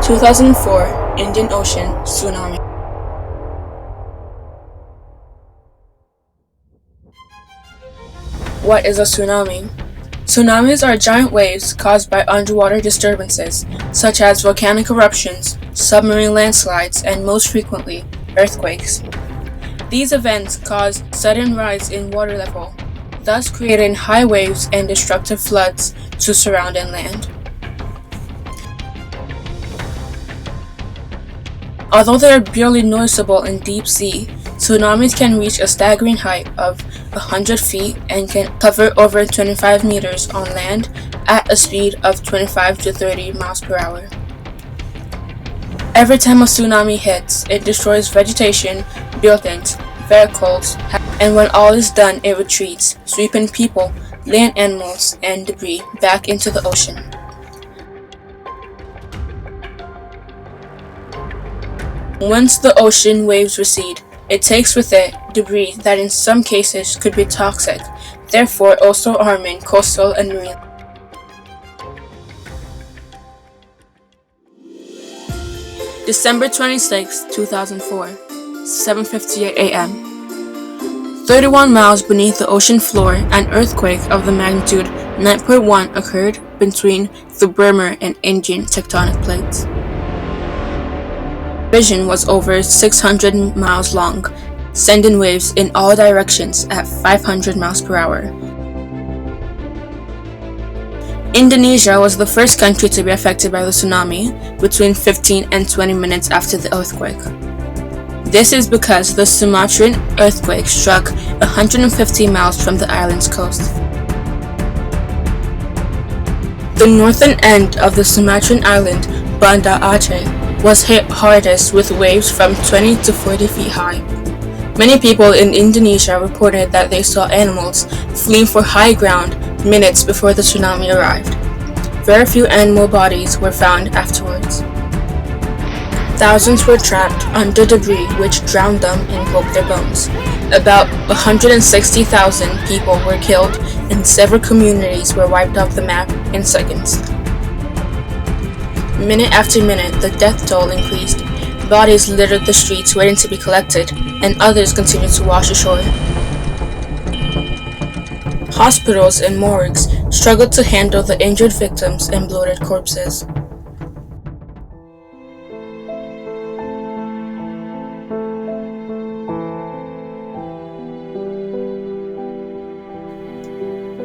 2004 Indian Ocean tsunami. What is a tsunami? Tsunamis are giant waves caused by underwater disturbances, such as volcanic eruptions, submarine landslides, and most frequently, earthquakes. These events cause sudden rise in water level, thus creating high waves and destructive floods to surrounding land. Although they are barely noticeable in deep sea, tsunamis can reach a staggering height of 100 feet and can cover over 25 meters on land at a speed of 25 to 30 miles per hour. Every time a tsunami hits, it destroys vegetation, buildings, vehicles, and when all is done, it retreats, sweeping people, land animals, and debris back into the ocean. Once the ocean waves recede, it takes with it debris that in some cases could be toxic, therefore also harming coastal and marine. December 26, 2004, 7:58 a.m. 31 miles beneath the ocean floor, an earthquake of the magnitude 9.1 occurred between the Burma and Indian tectonic plates. The division was over 600 miles long, sending waves in all directions at 500 miles per hour. Indonesia was the first country to be affected by the tsunami between 15 and 20 minutes after the earthquake. This is because the Sumatran earthquake struck 150 miles from the island's coast. The northern end of the Sumatran island, Banda Aceh, was hit hardest with waves from 20 to 40 feet high. Many people in Indonesia reported that they saw animals fleeing for high ground minutes before the tsunami arrived. Very few animal bodies were found afterwards. Thousands were trapped under debris which drowned them and broke their bones. About 160,000 people were killed and several communities were wiped off the map in seconds. Minute after minute, the death toll increased. Bodies littered the streets waiting to be collected, and others continued to wash ashore. Hospitals and morgues struggled to handle the injured victims and bloated corpses.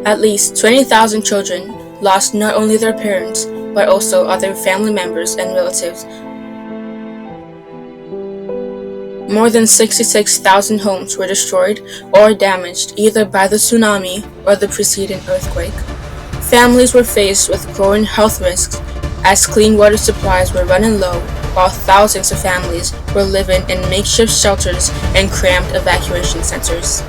At least 20,000 children lost not only their parents, but also other family members and relatives. More than 66,000 homes were destroyed or damaged either by the tsunami or the preceding earthquake. Families were faced with growing health risks as clean water supplies were running low, while thousands of families were living in makeshift shelters and cramped evacuation centers.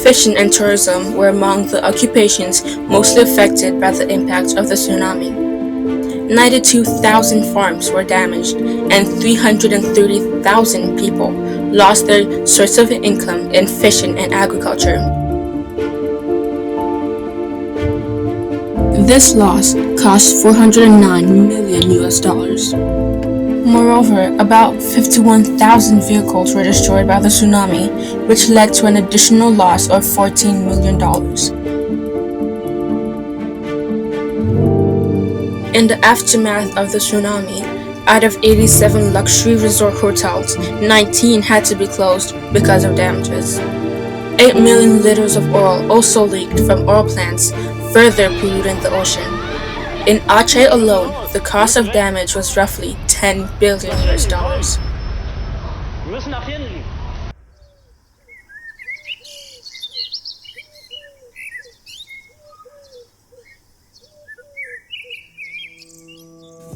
Fishing and tourism were among the occupations mostly affected by the impact of the tsunami. 92,000 farms were damaged, and 330,000 people lost their source of income in fishing and agriculture. This loss cost $409 million. Moreover, about 51,000 vehicles were destroyed by the tsunami, which led to an additional loss of $14 million. In the aftermath of the tsunami, out of 87 luxury resort hotels, 19 had to be closed because of damages. 8 million liters of oil also leaked from oil plants, further polluting the ocean. In Aceh alone, the cost of damage was roughly $10 billion.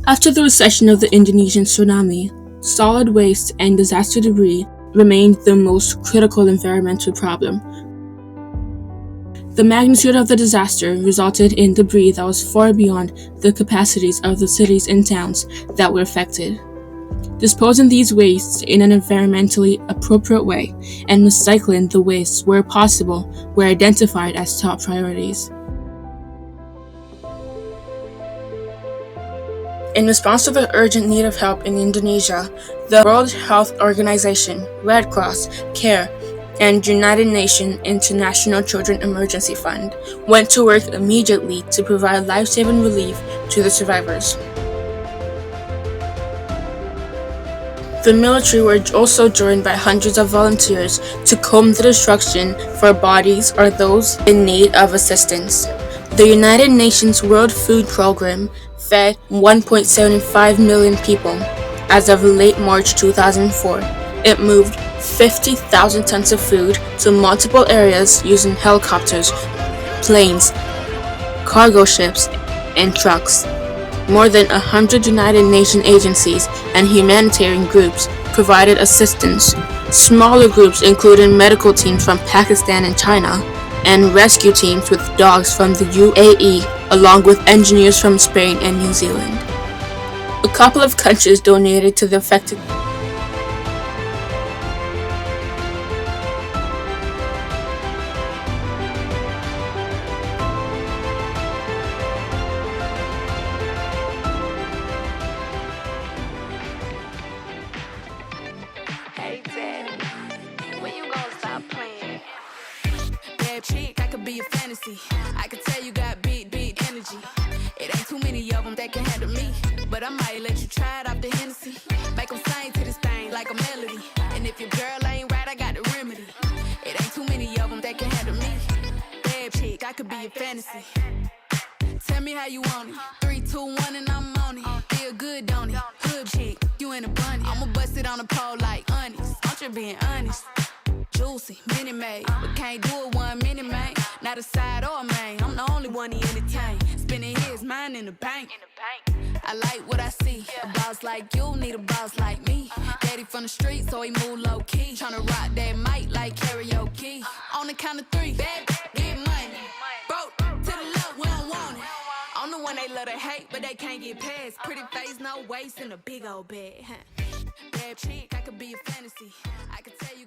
After the recession of the Indonesian tsunami, solid waste and disaster debris remained the most critical environmental problem. The magnitude of the disaster resulted in debris that was far beyond the capacities of the cities and towns that were affected. Disposing these wastes in an environmentally appropriate way and recycling the wastes where possible were identified as top priorities. In response to the urgent need of help in Indonesia, the World Health Organization, Red Cross, CARE, and United Nations International Children Emergency Fund went to work immediately to provide life-saving relief to the survivors. The military were also joined by hundreds of volunteers to comb the destruction for bodies or those in need of assistance. The United Nations World Food Program fed 1.75 million people. As of late March 2004, it moved 50,000 tons of food to multiple areas using helicopters, planes, cargo ships, and trucks. More than 100 United Nations agencies and humanitarian groups provided assistance. Smaller groups included medical teams from Pakistan and China, and rescue teams with dogs from the UAE, along with engineers from Spain and New Zealand. A couple of countries donated to the affected. Hey Daddy, when you gonna stop playing? Bad chick, I could be a fantasy. I could tell you got big energy. It ain't too many of them that can handle me, but I might let you try it off the Hennessy. Make them sing to this thing like a melody. And if your girl ain't right, I got the remedy. It ain't too many of them that can handle me. Bad chick, I could be a fantasy. Tell me how you want it. 3, 2, 1, and I'm on it. Feel good, don't it? Hood chick, you in a bunny. I'ma bust it on the pole like honest. I'm just being honest. Juicy, mini made, but can't do it 1 minute, man. Not a side or a main. I'm the only one he entertain. Spending his mind in the bank. I like what I see. A boss like you need a boss like me. Daddy from the street, so he move low key. Tryna rock that mic like karaoke. On the count of 3, bad, get money. Broke to the left, we don't want it. I'm the one they love to hate, but they can't get past. Pretty face, no waist, and a big old bag. Bad chick, I could be a fantasy. I could tell you.